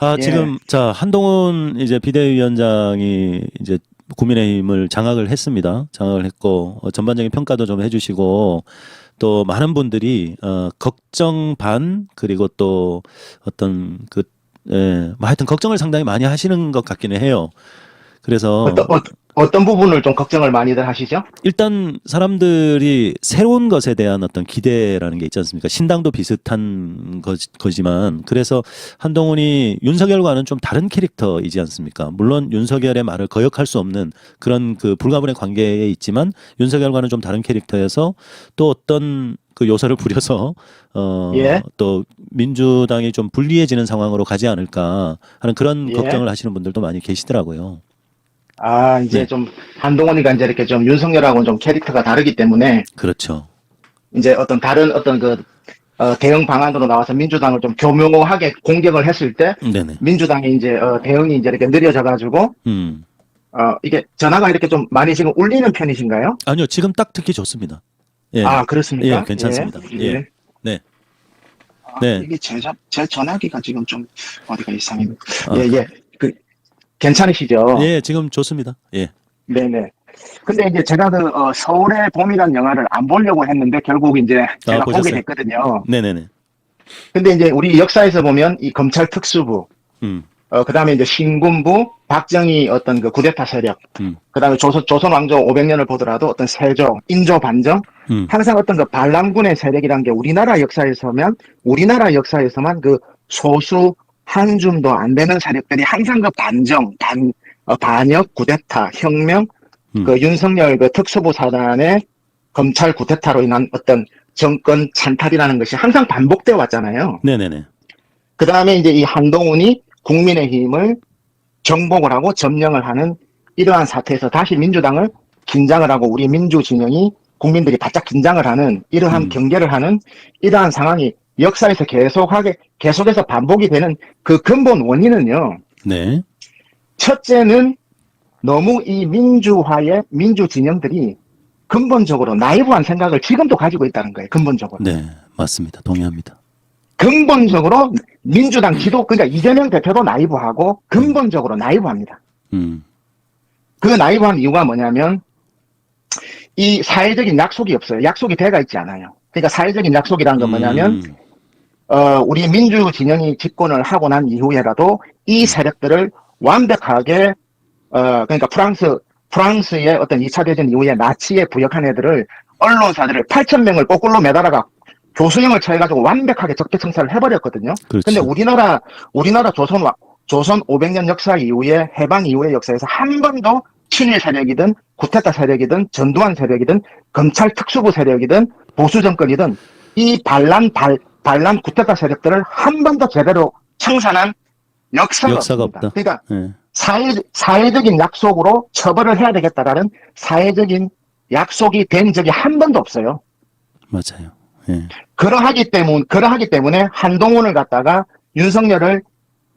예, 지금, 한동훈 이제 비대위원장이 이제 국민의힘을 장악을 했습니다. 장악을 했고, 전반적인 평가도 좀 해주시고, 또 많은 분들이, 걱정 반, 그리고 또 어떤 뭐 하여튼 걱정을 상당히 많이 하시는 것 같기는 해요. 그래서 어떤 부분을 좀 걱정을 많이들 하시죠? 일단 사람들이 새로운 것에 대한 어떤 기대라는 게 있지 않습니까? 신당도 비슷한 거지만 그래서 한동훈이 윤석열과는 좀 다른 캐릭터이지 않습니까? 물론 윤석열의 말을 거역할 수 없는 그런 그 불가분의 관계에 있지만 윤석열과는 좀 다른 캐릭터여서 또 어떤 그 요소를 부려서 예, 또 민주당이 좀 불리해지는 상황으로 가지 않을까 하는 그런 예. 걱정을 하시는 분들도 많이 계시더라고요. 아, 이제 네, 좀, 한동훈이가 이제 이렇게 좀 윤석열하고는 좀 캐릭터가 다르기 때문에, 그렇죠. 이제 어떤 다른 어떤 대응 방안으로 나와서 민주당을 좀 교묘하게 공격을 했을 때, 네네. 민주당이 이제, 대응이 이제 이렇게 느려져가지고, 음. 이게 전화가 이렇게 좀 많이 지금 울리는 편이신가요? 아니요, 지금 딱 듣기 좋습니다. 예, 아, 예, 그렇습니까? 예, 괜찮습니다. 예, 예. 네, 아, 네. 이게 제 전화기가 지금 좀 어디가 이상해요. 예, 아, 예. 그, 괜찮으시죠? 예, 지금 좋습니다. 예. 네네. 근데 이제 제가 서울의 봄이라는 영화를 안 보려고 했는데 결국 이제 아, 제가 보게 보셨어요? 됐거든요. 네네네. 근데 이제 우리 역사에서 보면 이 검찰 특수부, 음, 그다음에 이제 신군부, 박정희 어떤 그 쿠데타 세력, 음, 그다음에 조선 왕조 500년을 보더라도 어떤 세조, 인조 반정, 음, 항상 어떤 그 반란군의 세력이란 게 우리나라 역사에서만 그 소수 한 줌도 안 되는 세력들이 항상 그 반역, 쿠데타, 혁명, 음. 그 윤석열 그 특수부 사단의 검찰 쿠데타로 인한 어떤 정권 찬탈이라는 것이 항상 반복되어 왔잖아요. 네네네. 그 다음에 이제 이 한동훈이 국민의힘을 정복을 하고 점령을 하는 이러한 사태에서 다시 민주당을 긴장을 하고 우리 민주 진영이 국민들이 바짝 긴장을 하는 이러한 음, 경계를 하는 이러한 상황이 역사에서 계속해서 반복이 되는 그 근본 원인은요. 네, 첫째는 너무 이 민주 진영들이 근본적으로 나이브한 생각을 지금도 가지고 있다는 거예요. 근본적으로. 네, 맞습니다. 동의합니다. 근본적으로 민주당 그러니까 이재명 대표도 나이브하고 음, 근본적으로 나이브합니다. 음, 그 나이브한 이유가 뭐냐면 이 사회적인 약속이 없어요. 약속이 돼가 있지 않아요. 그러니까 사회적인 약속이라는 건 뭐냐면 음, 우리 민주 진영이 집권을 하고 난 이후에라도 이 음, 세력들을 완벽하게 그러니까 프랑스의 어떤 2차 대전 이후에 나치에 부역한 애들을 언론사들을 8천 명을 거꾸로 매달아가 교수형을 처해가지고 완벽하게 적폐청사를 해버렸거든요. 근데 그렇죠. 우리나라 조선 500년 역사 이후에 해방 이후의 역사에서 한 번도 친일 세력이든 구테타 세력이든 전두환 세력이든 검찰 특수부 세력이든 보수 정권이든 이 반란 구테타 세력들을 한 번도 제대로 청산한 역사가 역사가 없습니다. 없다. 그러니까 예, 사회적인 약속으로 처벌을 해야 되겠다라는 사회적인 약속이 된 적이 한 번도 없어요. 맞아요. 예, 그러하기 때문에 한동훈을 갖다가 윤석열을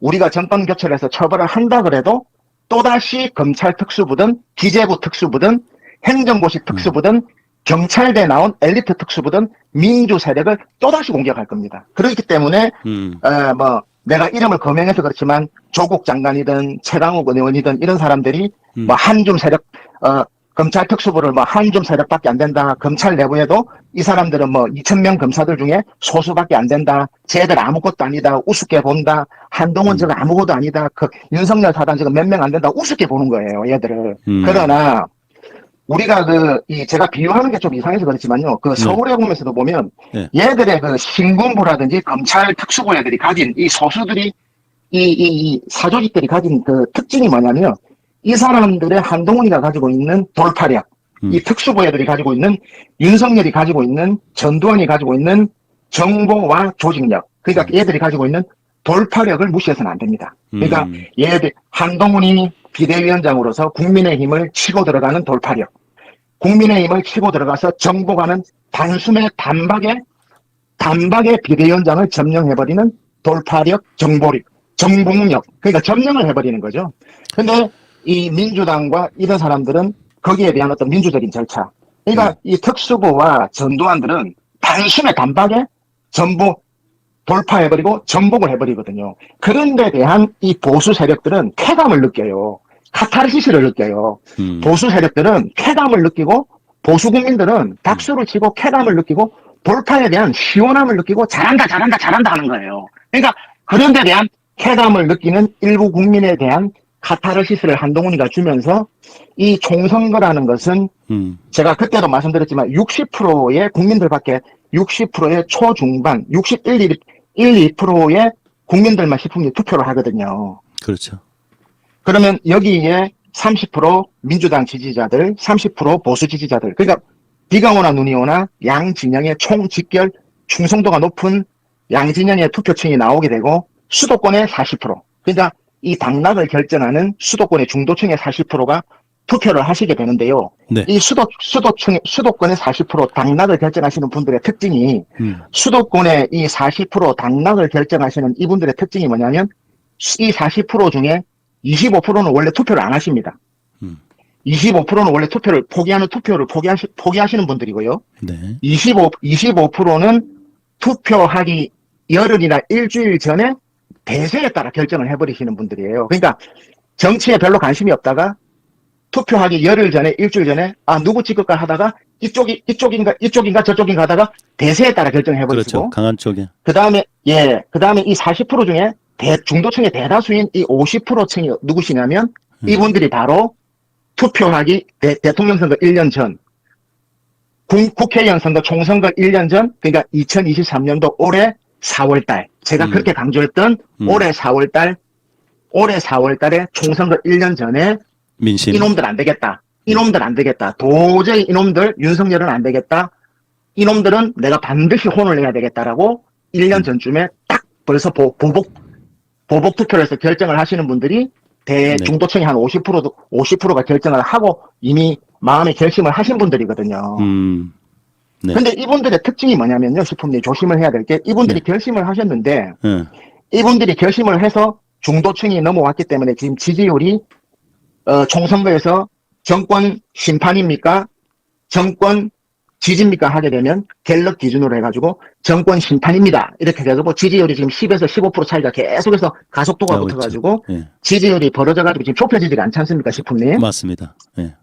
우리가 정권 교체를 해서 처벌을 한다 그래도 또다시 검찰 특수부든 기재부 특수부든 행정고시 음, 특수부든 경찰대 나온 엘리트 특수부든 민주 세력을 또다시 공격할 겁니다. 그렇기 때문에 음, 뭐 내가 이름을 거명해서 그렇지만 조국 장관이든 최강욱 의원이든 이런 사람들이 뭐 음, 한줌 세력 검찰 특수부를 뭐 한줌 세력밖에 안 된다. 검찰 내부에도 이 사람들은 뭐 2천 명 검사들 중에 소수밖에 안 된다. 쟤들 아무것도 아니다. 우습게 본다. 한동훈 저거 음, 아무것도 아니다. 그 윤석열 사단 지금 몇 명 안 된다. 우습게 보는 거예요. 얘들을. 음, 그러나 우리가 제가 비유하는 게 좀 이상해서 그렇지만요. 그 네, 서울에 보면서도 보면 예, 얘들의 그 신군부라든지 검찰 특수부 애들이 가진 이 소수들이 이 사조직들이 가진 그 특징이 뭐냐면 이 사람들의 한동훈이가 가지고 있는 돌파력, 이 음, 특수부 애들이 가지고 있는 윤석열이 가지고 있는 전두환이 가지고 있는 정보와 조직력, 그러니까 음, 얘들이 가지고 있는 돌파력을 무시해서는 안 됩니다. 그러니까 음, 얘들 한동훈이 비대위원장으로서 국민의힘을 치고 들어가는 돌파력, 국민의힘을 치고 들어가서 정복하는 단숨에 단박에 비대위원장을 점령해버리는 돌파력, 정복력. 그러니까 점령을 해버리는 거죠. 근데 이 민주당과 이런 사람들은 거기에 대한 어떤 민주적인 절차. 그러니까 음, 이 특수부와 전두환들은 단박에 전부 돌파해버리고 전복을 해버리거든요. 그런 데 대한 이 보수 세력들은 쾌감을 느껴요. 카타르시스를 느껴요. 보수 세력들은 쾌감을 느끼고 보수 국민들은 박수를 치고 쾌감을 느끼고 돌파에 대한 시원함을 느끼고 잘한다 잘한다 잘한다 하는 거예요. 그러니까 그런 데 대한 쾌감을 느끼는 일부 국민에 대한 카타르시스를 한동훈이가 주면서 이 총선거라는 것은 제가 그때도 말씀드렸지만 60%의 국민들밖에 60%의 초중반 61, 2%의 국민들만 싶으면 투표를 하거든요. 그렇죠. 그러면 여기에 30% 민주당 지지자들, 30% 보수 지지자들. 그러니까 비가 오나 눈이 오나 양 진영의 총 직결 충성도가 높은 양 진영의 투표층이 나오게 되고 수도권의 40%. 그러니까 이 당락을 결정하는 수도권의 중도층의 40%가 투표를 하시게 되는데요. 네. 이 수도권의 40% 당락을 결정하시는 분들의 특징이 수도권의 이 40% 당락을 결정하시는 이분들의 특징이 뭐냐면 이 40% 중에 25%는 원래 투표를 안 하십니다. 25%는 원래 투표를 포기하시는 분들이고요. 네. 25%는 투표하기 열흘이나 일주일 전에 대세에 따라 결정을 해버리시는 분들이에요. 그러니까 정치에 별로 관심이 없다가 투표하기 열흘 전에 일주일 전에 누구 찍을까 하다가 이쪽인가 저쪽인가 하다가 대세에 따라 결정해버리시고 그렇죠. 강한 쪽에. 그 다음에 이 40% 중에 중도층의 대다수인 이 50%층이 누구시냐면 이분들이 바로 투표하기 대통령 선거 1년 전, 국회의원 선거 총선거 1년 전, 그러니까 2023년도 올해 4월달 제가 그렇게 강조했던 올해 4월달에 총선거 1년 전에 민심. 이놈들 안 되겠다. 이놈들 안 되겠다. 도저히 이놈들 윤석열은 안 되겠다. 이놈들은 내가 반드시 혼을 내야 되겠다라고 1년 전쯤에 딱 벌써 보복 투표를 해서 결정을 하시는 분들이 중도층이 한 50%가 결정을 하고 이미 마음의 결심을 하신 분들이거든요. 네. 근데 이분들의 특징이 뭐냐면요. 식품님 조심을 해야 될 게 이분들이 결심을 하셨는데 이분들이 결심을 해서 중도층이 넘어왔기 때문에 지금 지지율이 총선거에서 정권 심판입니까? 정권 지지입니까? 하게 되면 갤럽 기준으로 해가지고 정권 심판입니다. 이렇게 해가지고 지지율이 지금 10에서 15% 차이가 계속해서 가속도가 붙어가지고 지지율이 벌어져가지고 지금 좁혀지지가 않지 않습니까? 식품님. 맞습니다. 네.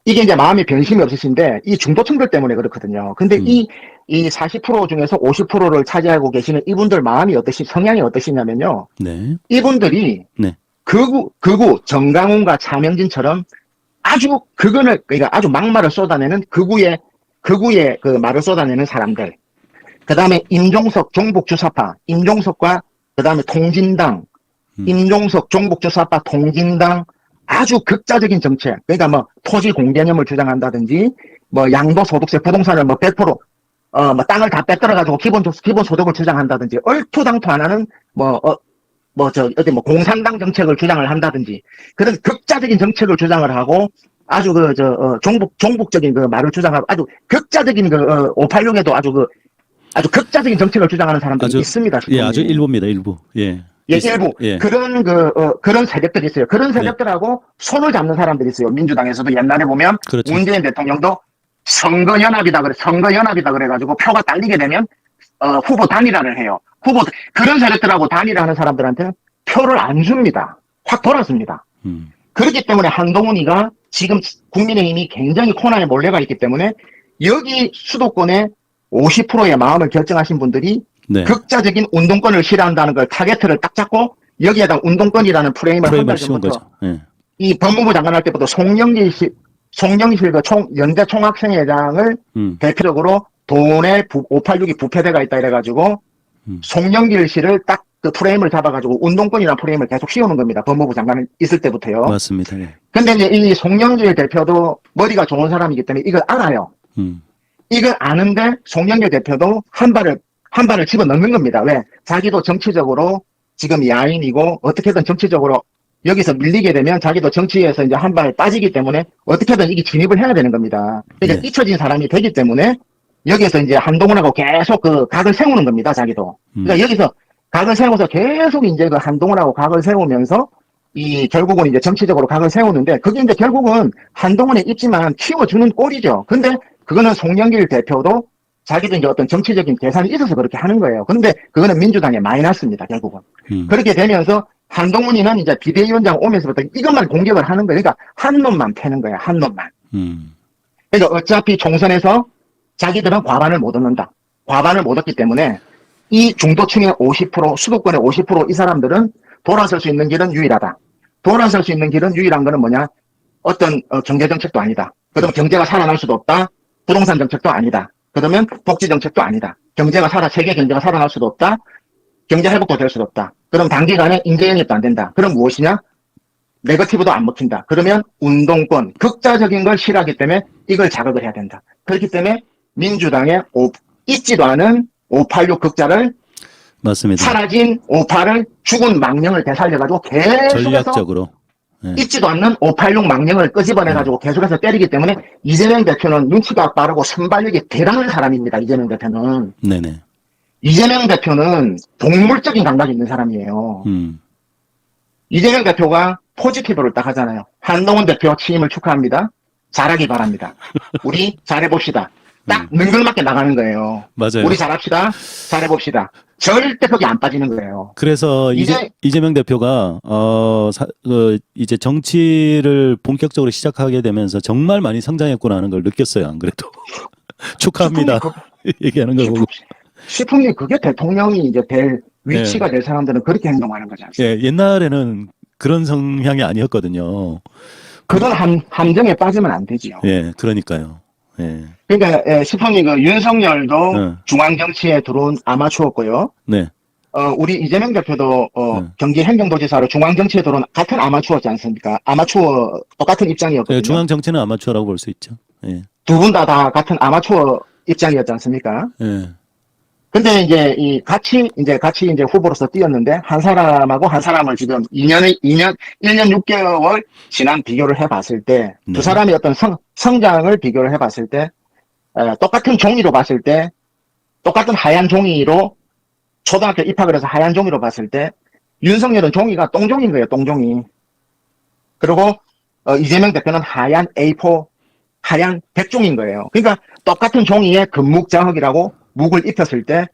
이게 이제 마음이 변심이 없으신데 이 중도층들 때문에 그렇거든요. 근데 이 40% 중에서 50%를 차지하고 계시는 이분들 마음이 성향이 어떠시냐면요. 네. 이분들이 네. 극우 정강훈과 차명진처럼 그러니까 아주 막말을 쏟아내는 극우의 그 말을 쏟아내는 사람들. 그 다음에 임종석 종북주사파, 임종석과 그 다음에 통진당, 임종석 종북주사파 통진당 아주 극자적인 정책. 그러니까 뭐 토지 공개념을 주장한다든지 뭐 양도소득세 부동산을 뭐 100% 땅을 다 빼들어가지고 기본소득을 주장한다든지 얼토당토 안 하는 공산당 정책을 주장을 한다든지 그런 극자적인 정책을 주장을 하고 아주 종북적인 그 말을 주장하고 아주 극자적인 586에도 아주 극자적인 정책을 주장하는 사람들이 있습니다. 예, 아주 일부입니다. 일부. 예. 일부. 예. 그런 세력들이 있어요. 그런 세력들하고 손을 잡는 사람들이 있어요. 민주당에서도 옛날에 보면 그렇죠. 문재인 대통령도 선거연합이다 그래가지고 표가 딸리게 되면 후보 단일화를 해요. 그런 세력들하고 단일화하는 사람들한테는 표를 안 줍니다. 확 돌았습니다. 그렇기 때문에 한동훈이가 지금 국민의힘이 굉장히 코너에 몰려가 있기 때문에 여기 수도권의 50%의 마음을 결정하신 분들이 네. 극자적인 운동권을 싫어한다는 걸 타겟을 딱 잡고 여기에다 운동권이라는 프레임을 한 달 전부터 이 법무부 장관 할 때부터 송영길 그 연대 총학생회장을 대표적으로 돈에 586이 부패대가 있다 이래가지고 송영길 씨를 딱 그 프레임을 잡아가지고 운동권이라는 프레임을 계속 씌우는 겁니다. 법무부 장관 있을 때부터요. 맞습니다. 예. 근데 이제 이 송영길 대표도 머리가 좋은 사람이기 때문에 이걸 알아요. 이걸 아는데 송영길 대표도 한 발을 집어넣는 겁니다. 왜? 자기도 정치적으로 지금 야인이고 어떻게든 정치적으로 여기서 밀리게 되면 자기도 정치에서 이제 한 발 빠지기 때문에 어떻게든 이게 진입을 해야 되는 겁니다. 그러니까 잊혀진 사람이 되기 때문에 여기서 이제 한동훈하고 계속 그 각을 세우는 겁니다. 자기도. 그러니까 여기서 각을 세워서 계속 이제 그 한동훈하고 각을 세우면서 결국은 이제 정치적으로 각을 세우는데 그게 이제 결국은 한동훈의 입지만 키워주는 꼴이죠. 근데 그거는 송영길 대표도 자기도 이제 어떤 정치적인 계산이 있어서 그렇게 하는 거예요. 그런데 그거는 민주당의 마이너스입니다, 결국은. 그렇게 되면서 한동훈이는 이제 비대위원장 오면서부터 이것만 공격을 하는 거예요. 그러니까 한 놈만 패는 거예요, 한 놈만. 그러니까 어차피 총선에서 자기들은 과반을 못 얻는다. 과반을 못 얻기 때문에 이 중도층의 50%, 수도권의 50% 이 사람들은 돌아설 수 있는 길은 유일하다. 돌아설 수 있는 길은 유일한 거는 뭐냐? 어떤 경제정책도 아니다. 그러면 경제가 살아날 수도 없다. 부동산 정책도 아니다. 그러면 복지 정책도 아니다. 세계 경제가 살아날 수도 없다. 경제 회복도 될 수도 없다. 그럼 단기간에 인재 영입도 안 된다. 그럼 무엇이냐? 네거티브도 안 먹힌다. 그러면 운동권, 극자적인 걸 싫어하기 때문에 이걸 자극을 해야 된다. 그렇기 때문에 민주당의 있지도 않은 586 극자를 맞습니다. 사라진 58을 죽은 망령을 되살려가지고 계속해서 전략적으로. 네. 있지도 않는 586 망령을 끄집어내가지고 계속해서 때리기 때문에 이재명 대표는 눈치가 빠르고 선발력이 대단한 사람입니다. 이재명 대표는. 네네. 이재명 대표는 동물적인 감각이 있는 사람이에요. 이재명 대표가 포지티브를 딱 하잖아요. 한동훈 대표 취임을 축하합니다. 잘하기 바랍니다. 우리 잘해봅시다. 딱 능글맞게 나가는 거예요. 맞아요. 우리 잘합시다. 잘해봅시다. 절대 거기 안 빠지는 거예요. 그래서 이재명 대표가 이제 정치를 본격적으로 시작하게 되면서 정말 많이 성장했구나 하는 걸 느꼈어요. 안 그래도 축하합니다. 얘기하는 거 보고. 싶으니 그게 대통령이 이제 될 위치가 될 사람들은 그렇게 행동하는 거지 않습니까? 예, 옛날에는 그런 성향이 아니었거든요. 그런 함정에 빠지면 안 되지요. 예, 그러니까요. 예. 그러니까 시fon이 그 윤석열도 중앙 정치에 들어온 아마추어고요. 네. 우리 이재명 대표도 경기행정도지사로 중앙 정치에 들어온 같은 아마추어지 않습니까? 아마추어 똑같은 입장이었거든요. 예, 중앙 정치는 아마추어라고 볼 수 있죠. 예. 두 분 다 같은 아마추어 입장이었지 않습니까? 예. 근데 이제 같이 이제 후보로서 뛰었는데 한 사람하고 한 사람을 지금 1년 6개월 지난 비교를 해봤을 때 두 사람의 어떤 성장을 비교를 해봤을 때 똑같은 종이로 봤을 때 똑같은 하얀 종이로 초등학교 입학을 해서 하얀 종이로 봤을 때 윤석열은 종이가 똥종인 거예요, 똥종이. 그리고 이재명 대표는 하얀 A4 하얀 백종인 거예요. 그러니까 똑같은 종이에 금묵자흑이라고 묵을 입혔을 때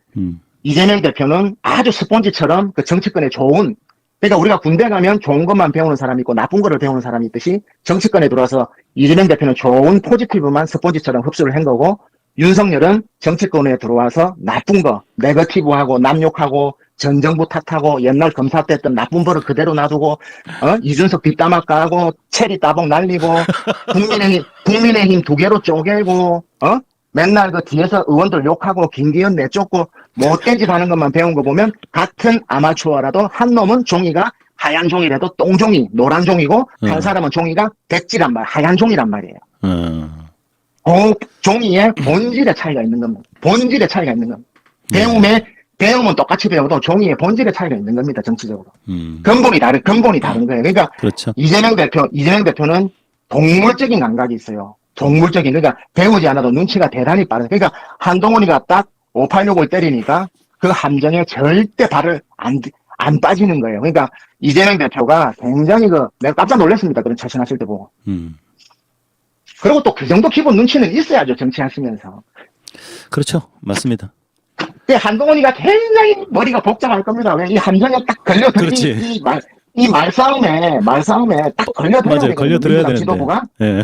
이재명 대표는 아주 스폰지처럼 그 정치권에 좋은, 그러니까 우리가 군대 가면 좋은 것만 배우는 사람이 있고 나쁜 거를 배우는 사람이 있듯이 정치권에 들어와서 이재명 대표는 좋은 포지티브만 스폰지처럼 흡수를 한 거고 윤석열은 정치권에 들어와서 나쁜 거, 네거티브하고 남욕하고 전 정부 탓하고 옛날 검사 때 했던 나쁜 버릇 그대로 놔두고 이준석 뒷담화 까고 체리 따봉 날리고 국민의힘 두 개로 쪼개고 맨날 그 뒤에서 의원들 욕하고 김기현 내쫓고 못된 짓 하는 것만 배운 거 보면 같은 아마추어라도 한 놈은 종이가 하얀 종이라도 똥종이 노란 종이고 한 사람은 종이가 백지란 말 하얀 종이란 말이에요. 종이에 본질의 차이가 있는 겁니다. 본질의 차이가 있는 겁니다. 배움은 똑같이 배워도 종이에 본질의 차이가 있는 겁니다. 정치적으로. 근본이 다른 거예요. 그러니까 그렇죠. 이재명 대표는 동물적인 감각이 있어요. 동물적인, 그러니까 배우지 않아도 눈치가 대단히 빠르다. 그러니까 한동훈이가 딱 586을 때리니까 그 함정에 절대 발을 안 빠지는 거예요. 그러니까 이재명 대표가 굉장히 내가 깜짝 놀랐습니다. 그런 처신하실 때 보고. 그리고 또 그 정도 기본 눈치는 있어야죠. 정치하시면서. 그렇죠. 맞습니다. 한동훈이가 굉장히 머리가 복잡할 겁니다. 왜 이 함정에 딱 걸려들지 이 말싸움에 딱 걸려들어야 맞아요. 걸려들어야 되는데. 지도부가. 예.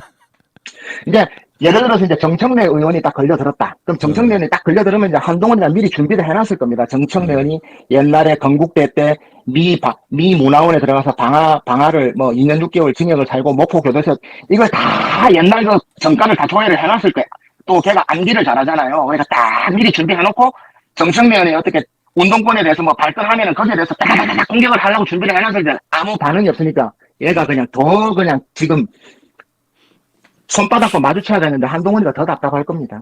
이제 예를 들어서 이제 정청래 의원이 딱 걸려들었다. 그럼 정청래 의원이 딱 걸려들으면 이제 한동훈이가 미리 준비를 해놨을 겁니다. 정청래 의원이 옛날에 건국대 때 미 문화원에 들어가서 방화를 2년 6개월 징역을 살고 목포 교도소 이걸 다 옛날 그 정가를 다 조회를 해놨을 거야. 또 걔가 암기를 잘하잖아요. 그러니까 딱 미리 준비해놓고 정청래 의원이 어떻게 운동권에 대해서 발끈하면은 거기에 대해서 딱 공격을 하려고 준비를 해놨을 때 아무 반응이 없으니까 얘가 그냥 지금 손바닥과 마주쳐야 되는데 한동훈이가 더 답답할 겁니다.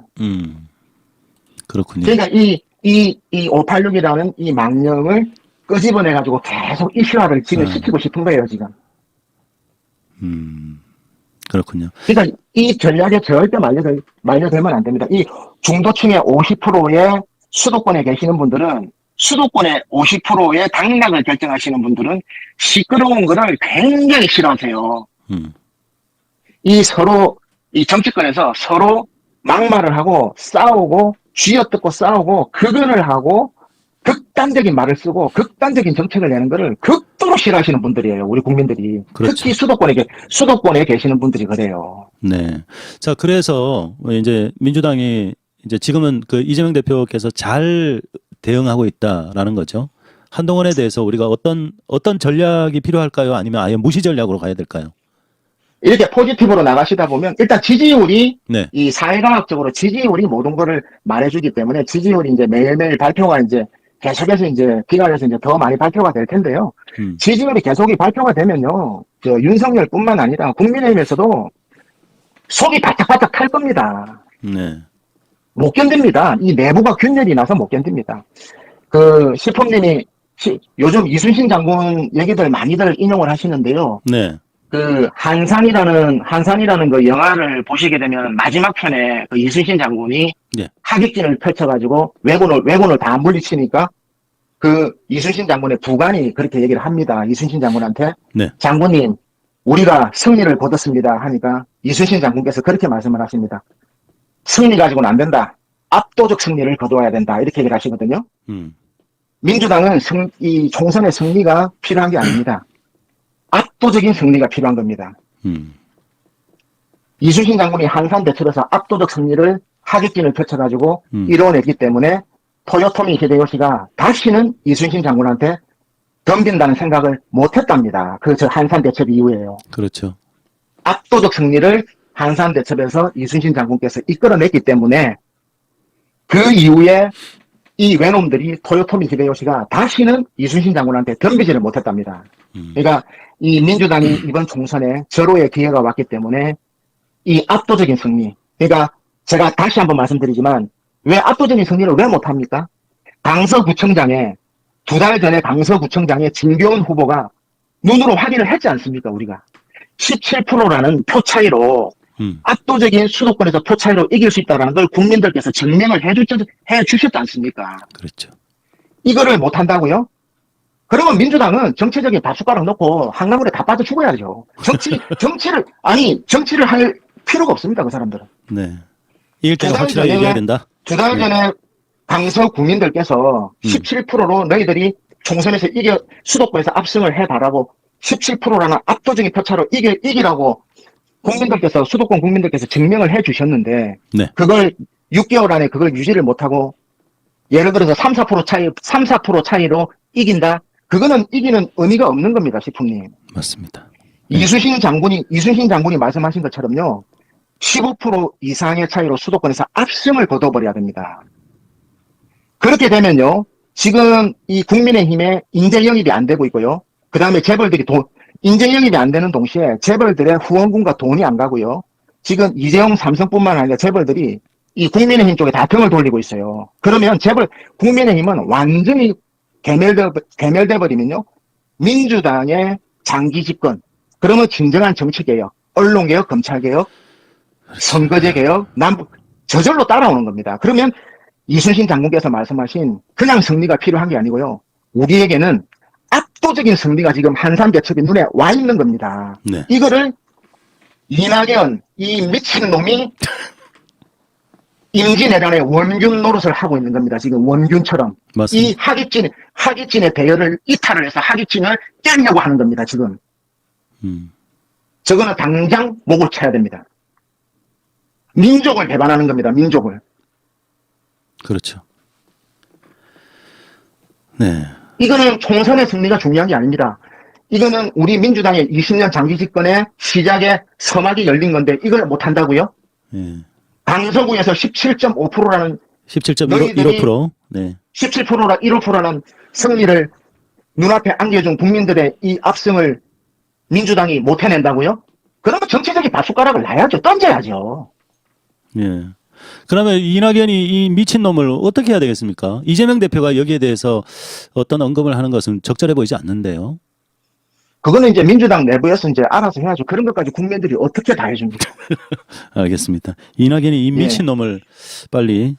그렇군요. 그러니까 이 586이라는 이 망령을 끄집어내가지고 계속 이슈화를 지금 시키고 싶은 거예요, 지금. 그렇군요. 그러니까 이 전략에 절대 말려들면 안 됩니다. 이 중도층의 50%의 수도권에 계시는 분들은 수도권의 50%의 당락을 결정하시는 분들은 시끄러운 거를 굉장히 싫어하세요. 이 정치권에서 서로 막말을 하고 싸우고 쥐어뜯고 싸우고 극언을 하고 극단적인 말을 쓰고 극단적인 정책을 내는 거를 극도로 싫어하시는 분들이에요. 우리 국민들이. 그렇죠. 특히 수도권에 계시는 분들이 그래요. 네. 자, 그래서 이제 민주당이 이제 지금은 그 이재명 대표께서 잘 대응하고 있다라는 거죠. 한동훈에 대해서 우리가 어떤 전략이 필요할까요? 아니면 아예 무시 전략으로 가야 될까요? 이렇게 포지티브로 나가시다 보면 일단 지지율이 네. 이 사회과학적으로 지지율이 모든 거를 말해주기 때문에 지지율이 이제 매일매일 발표가 이제 계속해서 이제 기간에서 이제 더 많이 발표가 될 텐데요. 지지율이 계속이 발표가 되면요. 저 윤석열뿐만 아니라 국민의힘에서도 속이 바짝바짝 탈 겁니다. 네. 못 견딥니다. 이 내부가 균열이 나서 못 견딥니다. 시폼님이 요즘 이순신 장군 얘기들 많이들 인용을 하시는데요. 네. 한산이라는 그 영화를 보시게 되면 마지막 편에 그 이순신 장군이 네. 하객진을 펼쳐가지고 왜군을 다 물리치니까 그 이순신 장군의 부관이 그렇게 얘기를 합니다. 이순신 장군한테. 네. 장군님, 우리가 승리를 거뒀습니다. 하니까 이순신 장군께서 그렇게 말씀을 하십니다. 승리 가지고는 안 된다. 압도적 승리를 거두어야 된다. 이렇게 얘기를 하시거든요. 민주당은 이 총선의 승리가 필요한 게 아닙니다. 압도적인 승리가 필요한 겁니다. 이순신 장군이 한산 대첩에서 압도적 승리를 하객진을 펼쳐가지고 이뤄냈기 때문에 토요토미 히데요시가 다시는 이순신 장군한테 덤빈다는 생각을 못했답니다. 저 한산 대첩 이후에요. 그렇죠. 압도적 승리를 한산 대첩에서 이순신 장군께서 이끌어냈기 때문에 그 이후에 이 외놈들이 토요토미 히데요시가 다시는 이순신 장군한테 덤비지를 못했답니다. 그러니까 이 민주당이 이번 총선에 절호의 기회가 왔기 때문에 이 압도적인 승리. 그러니까 제가 다시 한번 말씀드리지만 왜 압도적인 승리를 왜 못합니까? 강서구청장에 2달 전에 강서구청장에 진교훈 후보가 눈으로 확인을 했지 않습니까? 우리가 17%라는 표 차이로 압도적인 수도권에서 표 차이로 이길 수 있다는 걸 국민들께서 증명을 해주셨지 않습니까? 그렇죠. 이거를 못한다고요? 그러면 민주당은 정치적인 밥숟가락 넣고 한강물에 다 빠져 죽어야죠. 정치를 할 필요가 없습니다. 그 사람들은. 네. 이길 때가 확실하게 얘기해야 된다. 2달 전에 강서 국민들께서 17%로 너희들이 총선에서 수도권에서 압승을 해봐라고 17%라는 압도적인 표차로 이기라고 수도권 국민들께서 증명을 해 주셨는데, 네. 그걸 6개월 안에 그걸 유지를 못하고, 예를 들어서 3, 4% 차이로 이긴다? 그거는 이기는 의미가 없는 겁니다, 시풍님. 맞습니다. 이순신 장군이 말씀하신 것처럼요, 15% 이상의 차이로 수도권에서 압승을 거둬버려야 됩니다. 그렇게 되면요, 지금 이 국민의힘의 인재 영입이 안 되고 있고요. 그 다음에 재벌들이 인재 영입이 안 되는 동시에 재벌들의 후원금과 돈이 안 가고요. 지금 이재용 삼성뿐만 아니라 재벌들이 이 국민의힘 쪽에 다 등을 돌리고 있어요. 그러면 국민의힘은 완전히 개멸돼 버리면요. 민주당의 장기 집권, 그러면 진정한 정치개혁, 언론개혁, 검찰개혁, 선거제개혁, 저절로 따라오는 겁니다. 그러면 이순신 장군께서 말씀하신 그냥 승리가 필요한 게 아니고요. 우리에게는 압도적인 승리가 지금 한산 대첩이 눈에 와 있는 겁니다. 네. 이거를 이낙연, 이 미친놈이 임진왜란의 원균 노릇을 하고 있는 겁니다. 지금 원균처럼. 맞습니다. 이 하객진의 대열을 이탈을 해서 하객진을 깨려고 하는 겁니다. 지금. 저거는 당장 목을 쳐야 됩니다. 민족을 배반하는 겁니다. 민족을. 그렇죠. 네. 이거는 총선의 승리가 중요한 게 아닙니다. 이거는 우리 민주당의 20년 장기 집권의 시작에 서막이 열린 건데 이걸 못한다고요? 네. 강서구에서 17.5%라는 17.15%. 네. 17%라 15%라는 승리를 눈앞에 안겨준 국민들의 이 압승을 민주당이 못 해낸다고요? 그러면 정치적인 밥숟가락을 놔야죠. 던져야죠. 예. 그러면 이낙연이 이 미친놈을 어떻게 해야 되겠습니까? 이재명 대표가 여기에 대해서 어떤 언급을 하는 것은 적절해 보이지 않는데요. 그거는 이제 민주당 내부에서 이제 알아서 해야죠. 그런 것까지 국민들이 어떻게 다 해줍니까? 알겠습니다. 이낙연이 이 미친놈을 빨리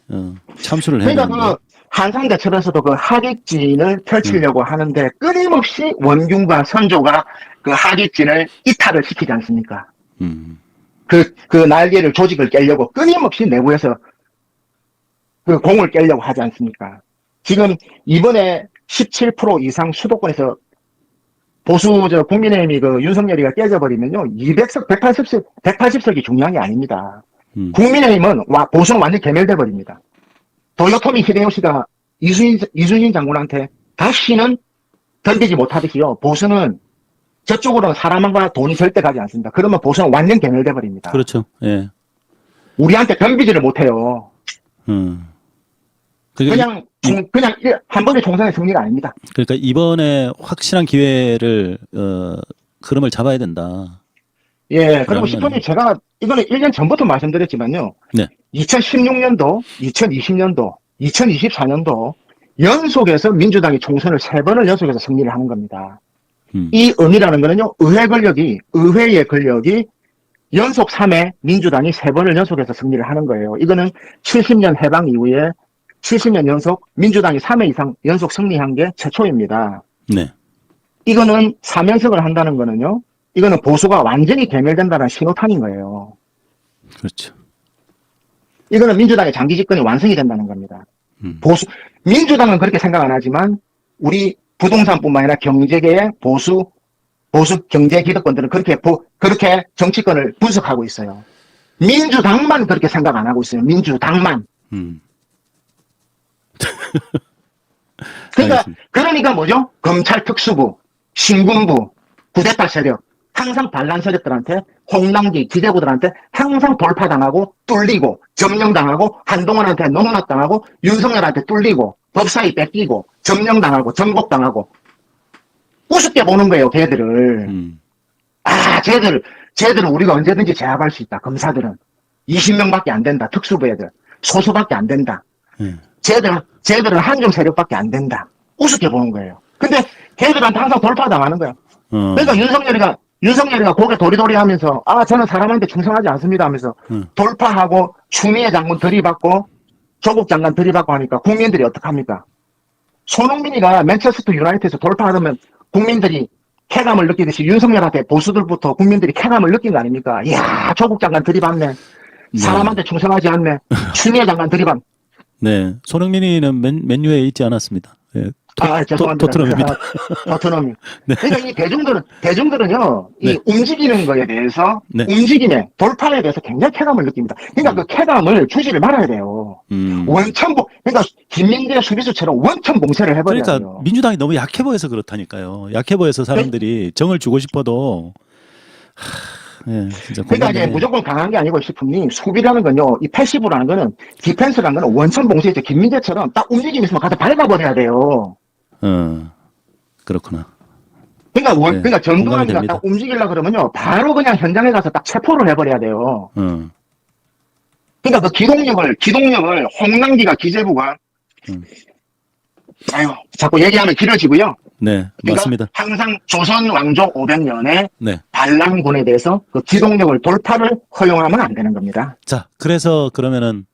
참수를 해야 그러니까 되는데. 한산 대첩에서도 그 하객진을 펼치려고 하는데 끊임없이 원균과 선조가 그 하객진을 이탈을 시키지 않습니까? 그 날개를 조직을 깨려고 끊임없이 내부에서 그 공을 깨려고 하지 않습니까? 지금 이번에 17% 이상 수도권에서 보수 국민의힘이 그 윤석열이가 깨져버리면요 200석, 180석이 중요한 게 아닙니다. 국민의힘은 보수는 완전 개멸돼 버립니다. 도요토미 히데요시가 이순신 장군한테 다시는 덤비지 못하듯이요. 보수는 저쪽으로는 사람과 돈이 절대 가지 않습니다. 그러면 보수는 완전 개멸돼 버립니다. 그렇죠. 예. 우리한테 덤비지를 못해요. 그러니까 그냥 한 번의 총선의 승리가 아닙니다. 그러니까 이번에 확실한 기회를 흐름을 잡아야 된다. 예, 그리고 싶으니 제가 이거는 1년 전부터 말씀드렸지만요. 네. 2016년도, 2020년도, 2024년도 연속해서 민주당이 총선을 3번을 연속해서 승리를 하는 겁니다. 이 의미라는 거는요, 의회의 권력이 연속 3회 민주당이 3번을 연속해서 승리를 하는 거예요. 이거는 70년 해방 이후에 70년 연속 민주당이 3회 이상 연속 승리한 게 최초입니다. 네. 이거는 3연승을 한다는 거는요, 이거는 보수가 완전히 개멸된다는 신호탄인 거예요. 그렇죠. 이거는 민주당의 장기 집권이 완성이 된다는 겁니다. 민주당은 그렇게 생각 안 하지만 우리 부동산뿐만 아니라 경제계의 보수 경제 기득권들은 그렇게 정치권을 분석하고 있어요. 민주당만 그렇게 생각 안 하고 있어요. 민주당만. 그러니까 뭐죠? 검찰 특수부, 신군부, 쿠데타 세력, 항상 반란 세력들한테, 홍남기 기대부들한테 항상 돌파당하고 뚫리고 점령당하고 한동훈한테 농락당하고 윤석열한테 뚫리고 법사위 뺏기고 점령당하고 전복당하고 우습게 보는 거예요. 걔들을. 쟤들은 우리가 언제든지 제압할 수 있다. 검사들은 20명밖에 안 된다. 특수부 애들 소수밖에 안 된다. 쟤들은 한중 세력밖에 안 된다. 우습게 보는 거예요. 근데 걔들한테 항상 돌파당하는 거예요. 그러니까 윤석열이가 고개 도리도리 하면서 저는 사람한테 충성하지 않습니다 하면서 돌파하고 추미애 장군 들이받고 조국 장관 들이받고 하니까 국민들이 어떡합니까? 손흥민이가 맨체스터 유나이티드에서 돌파하면 국민들이 쾌감을 느끼듯이 윤석열한테 보수들부터 국민들이 쾌감을 느낀 거 아닙니까? 이야, 조국 장관 들이받네. 사람한테 충성하지 않네. 추미애 장관 들이받. 네, 손흥민이는 맨유에 있지 않았습니다. 예. 죄송합니다. 토트넘입니다. 토트넘이. 네. 그러니까 이 대중들은요, 네. 이 움직이는 거에 대해서, 네. 움직임에, 돌파에 대해서 굉장히 쾌감을 느낍니다. 그러니까 그 쾌감을 주지를 말아야 돼요. 그러니까 김민재 수비수처럼 원천 봉쇄를 해버려야 돼요. 그러니까 민주당이 너무 약해 보여서 그렇다니까요. 약해 보여서 사람들이 정을 주고 싶어도, 진짜 그러니까 이제 무조건 강한 게 아니고 싶으니 수비라는 건요, 이 패시브라는 거는 디펜스라는 거는 원천 봉쇄죠. 김민재처럼 딱 움직임이 있으면 가서 밟아버려야 돼요. 그렇구나. 그러니까 전두환이가 딱 움직이려고 그러면요, 바로 그냥 현장에 가서 딱 체포를 해버려야 돼요. 그러니까 그 기동력을 홍남기가 기재부가, 자꾸 얘기하면 길어지고요. 네, 그러니까 맞습니다. 항상 조선 왕조 500년의 네. 반란군에 대해서 그 기동력을 돌파를 허용하면 안 되는 겁니다. 자, 그래서 그러면은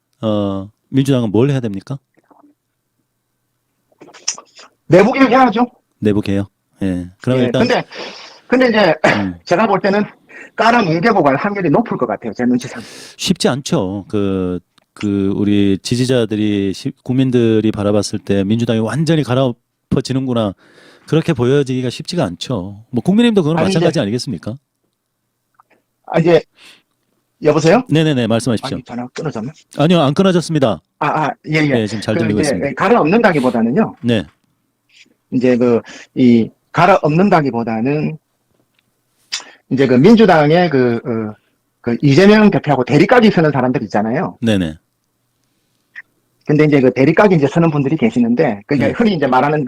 민주당은 뭘 해야 됩니까? 내부 개혁해야죠. 내부 개혁. 예. 그럼 일단 근데 이제 제가 볼 때는 깔아 뭉개고 갈 확률이 높을 것 같아요. 제 눈치상. 쉽지 않죠. 우리 지지자들이 국민들이 바라봤을 때 민주당이 완전히 갈아엎어지는구나. 그렇게 보여지기가 쉽지가 않죠. 뭐 국민의힘도 그건 마찬가지 아니겠습니까? 이제 여보세요? 네네네, 말씀하십시오. 전화 끊어졌나? 아니요, 안 끊어졌습니다. 예. 네, 지금 잘 들리고 있습니다. 갈아엎는다기보다는요. 네. 이제 갈아엎는다기보다는 이제 민주당의 이재명 대표하고 대립각이 서는 사람들 있잖아요. 네네. 근데 이제 대립각이 이제 서는 분들이 계시는데, 그게 흔히 이제 말하는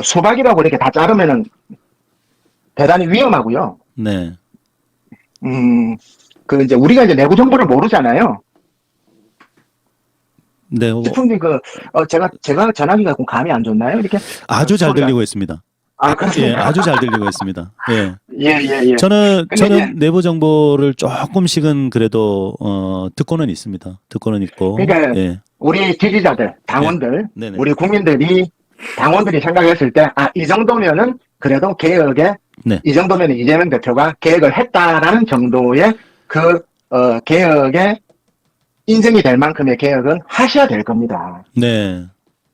소박이라고 이렇게 다 자르면은 대단히 위험하고요. 네. 이제 우리가 이제 내부 정보를 모르잖아요. 네. 시풍님 제가 전화기가 감이 안 좋나요? 이렇게 아주 잘 들리고 있습니다. 그렇습니까? 예, 아주 잘 들리고 있습니다. 예. 예. 저는 내부 정보를 조금씩은 그래도 듣고는 있습니다. 듣고는 있고. 그러니까 우리 지지자들, 당원들, 네네. 우리 당원들이 생각했을 때 이 정도면은 그래도 이 정도면 이재명 대표가 계획을 했다라는 정도의 개혁의 인정이 될 만큼의 개혁은 하셔야 될 겁니다. 네.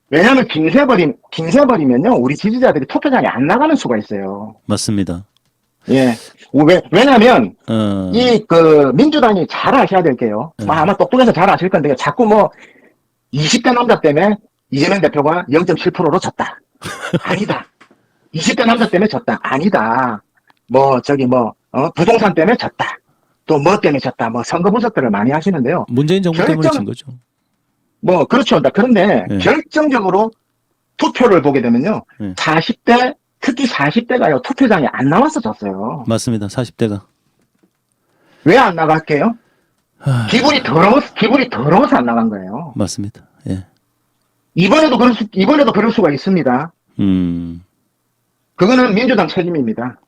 왜냐하면 긴 세버리면요, 우리 지지자들이 투표장에 안 나가는 수가 있어요. 맞습니다. 예. 왜냐면, 어, 민주당이 잘 아셔야 될 게요. 네. 아마 똑똑해서 잘 아실 건데, 자꾸 20대 남자 때문에 이재명 대표가 0.7%로 졌다. 아니다. 20대 남자 때문에 졌다. 아니다. 부동산 때문에 졌다. 또 때문에 졌다. 선거 분석들을 많이 하시는데요. 문재인 정부 때문에 진 거죠. 그렇죠. 그런데 네. 결정적으로 투표를 보게 되면요. 네. 40대, 특히 40대가요, 투표장에 안 나와서 졌어요. 맞습니다. 40대가. 왜 안 나갈게요? 기분이 더러워서 안 나간 거예요. 맞습니다. 예. 이번에도 그럴 수가 있습니다. 그거는 민주당 책임입니다.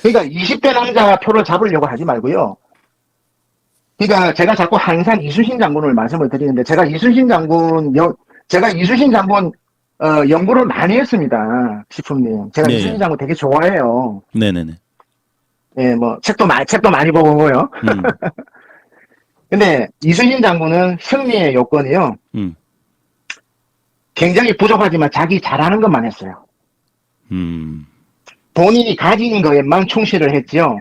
그러니까 20대 남자 표를 잡으려고 하지 말고요. 그러니까 제가 자꾸 항상 이순신 장군을 말씀을 드리는데, 제가 이순신 장군 연구를 많이 했습니다. 시품님. 제가 네. 이순신 장군 되게 좋아해요. 네네네. 예, 책도 많이 보고요. 근데 이순신 장군은 승리의 요건이요. 굉장히 부족하지만 자기 잘하는 것만 했어요. 본인이 가진 거에만 충실을 했지요.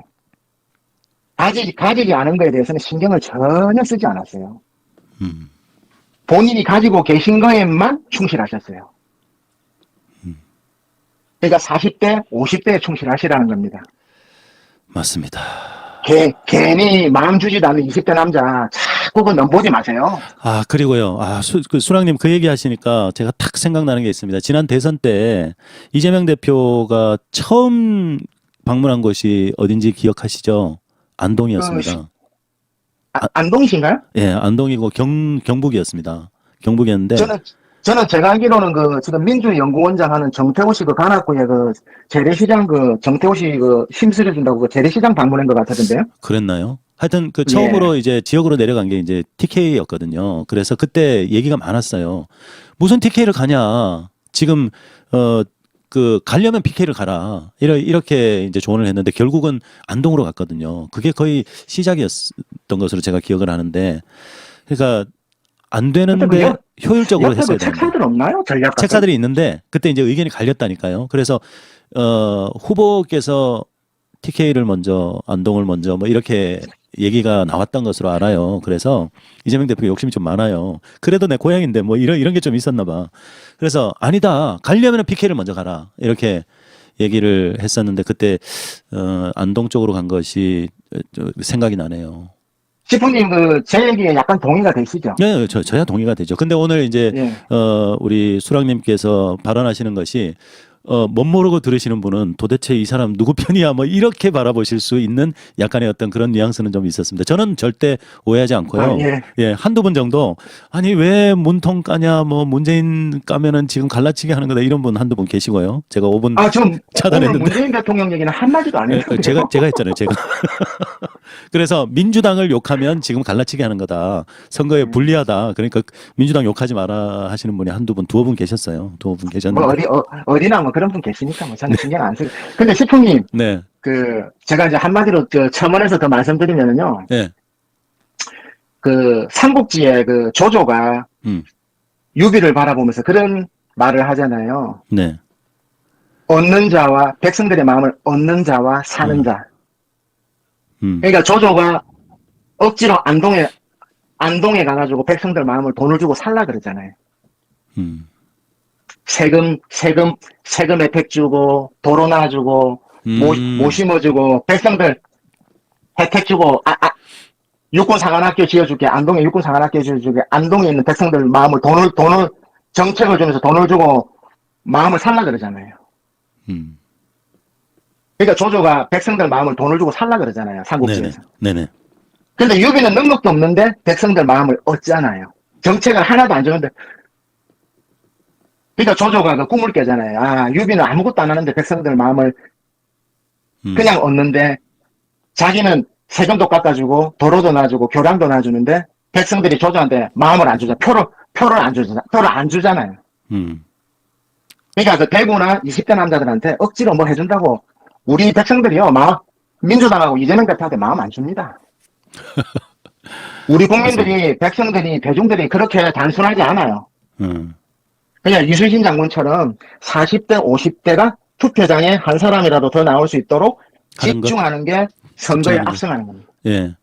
가지지 않은 거에 대해서는 신경을 전혀 쓰지 않았어요. 본인이 가지고 계신 거에만 충실하셨어요. 그러니까 40대, 50대에 충실하시라는 겁니다. 맞습니다. 괜히 마음 주지도 않는 20대 남자 자꾸 넘보지 마세요. 그리고요. 수랑님 그 얘기 하시니까 제가 탁 생각나는 게 있습니다. 지난 대선 때 이재명 대표가 처음 방문한 곳이 어딘지 기억하시죠? 안동이었습니다. 안동이신가요? 예, 안동이고 경북이었습니다. 경북이었는데. 저는 제가 알기로는 지금 민주연구원장 하는 정태호 씨 관악구에 재래시장 정태호 씨 심술해준다고 재래시장 방문한 것 같았던데요? 그랬나요? 하여튼 처음으로 이제 지역으로 내려간 게 이제 TK였거든요. 그래서 그때 얘기가 많았어요. 무슨 TK를 가냐? 지금 가려면 PK를 가라. 이렇게 이제 조언을 했는데 결국은 안동으로 갔거든요. 그게 거의 시작이었던 것으로 제가 기억을 하는데, 그러니까 안 되는데 효율적으로 했어야 되는데. 책사들 없나요? 전략 책사들이 있는데 그때 이제 의견이 갈렸다니까요. 그래서 후보께서 TK를 먼저, 안동을 먼저 이렇게 얘기가 나왔던 것으로 알아요. 그래서 이재명 대표가 욕심이 좀 많아요. 그래도 내 고향인데 이런 게 좀 있었나 봐. 그래서 아니다. 가려면 PK를 먼저 가라. 이렇게 얘기를 했었는데 그때 안동 쪽으로 간 것이 생각이 나네요. 시프님 제 얘기에 약간 동의가 되시죠? 네, 저야 동의가 되죠. 근데 오늘 이제 우리 수랑님께서 발언하시는 것이 못 모르고 들으시는 분은 도대체 이 사람 누구 편이야 이렇게 바라보실 수 있는 약간의 어떤 그런 뉘앙스는 좀 있었습니다. 저는 절대 오해하지 않고요. 예, 한두 분 정도 아니 왜 문통 까냐 문재인 까면은 지금 갈라치기 하는 거다 이런 분 한두 분 계시고요. 제가 5분 차단했는데 문재인 대통령 얘기는 한마디도 안 했어요. 제가 했잖아요. 제가 그래서 민주당을 욕하면 지금 갈라치기 하는 거다. 선거에 불리하다. 그러니까 민주당 욕하지 마라 하시는 분이 한두 분, 두어 분 계셨어요. 두어 분 계셨는데. 어디나 그런 분 계시니까 저는 신경 안 쓰고. 근데 시풍님. 네. 제가 이제 한마디로 첨언해서 더 말씀드리면은요. 네. 삼국지의 조조가 유비를 바라보면서 그런 말을 하잖아요. 네. 얻는 자와 백성들의 마음을 얻는 자와 사는 자. 그러니까 조조가 억지로 안동에 가가지고 백성들 마음을 돈을 주고 살라 그러잖아요. 세금 혜택 주고 도로 놔주고 모 심어주고 백성들 혜택 주고 육군사관학교 지어줄게. 안동에 육군사관학교 지어줄게. 안동에 있는 백성들 마음을 돈을 정책을 주면서 돈을 주고 마음을 살라 그러잖아요. 그러니까 조조가 백성들 마음을 돈을 주고 살라 그러잖아요. 삼국지에서. 네네. 근데 유비는 능력도 없는데 백성들 마음을 얻잖아요. 정책을 하나도 안 주는데. 그러니까 조조가 꿈을 깨잖아요. 유비는 아무것도 안 하는데 백성들 마음을 그냥 얻는데 자기는 세금도 깎아주고 도로도 놔주고 교량도 놔주는데 백성들이 조조한테 마음을 안 주잖아요. 표를 안 주잖아요. 그러니까 대구나 20대 남자들한테 억지로 해준다고 우리 백성들이요 민주당하고 이재명 대표한테 마음 안 줍니다. 우리 국민들이, 백성들이, 대중들이 그렇게 단순하지 않아요. 그냥 이순신 장군처럼 40대, 50대가 투표장에 한 사람이라도 더 나올 수 있도록 하는 것? 집중하는 게 선거에 집중하는 게. 앞서가는 겁니다. 예.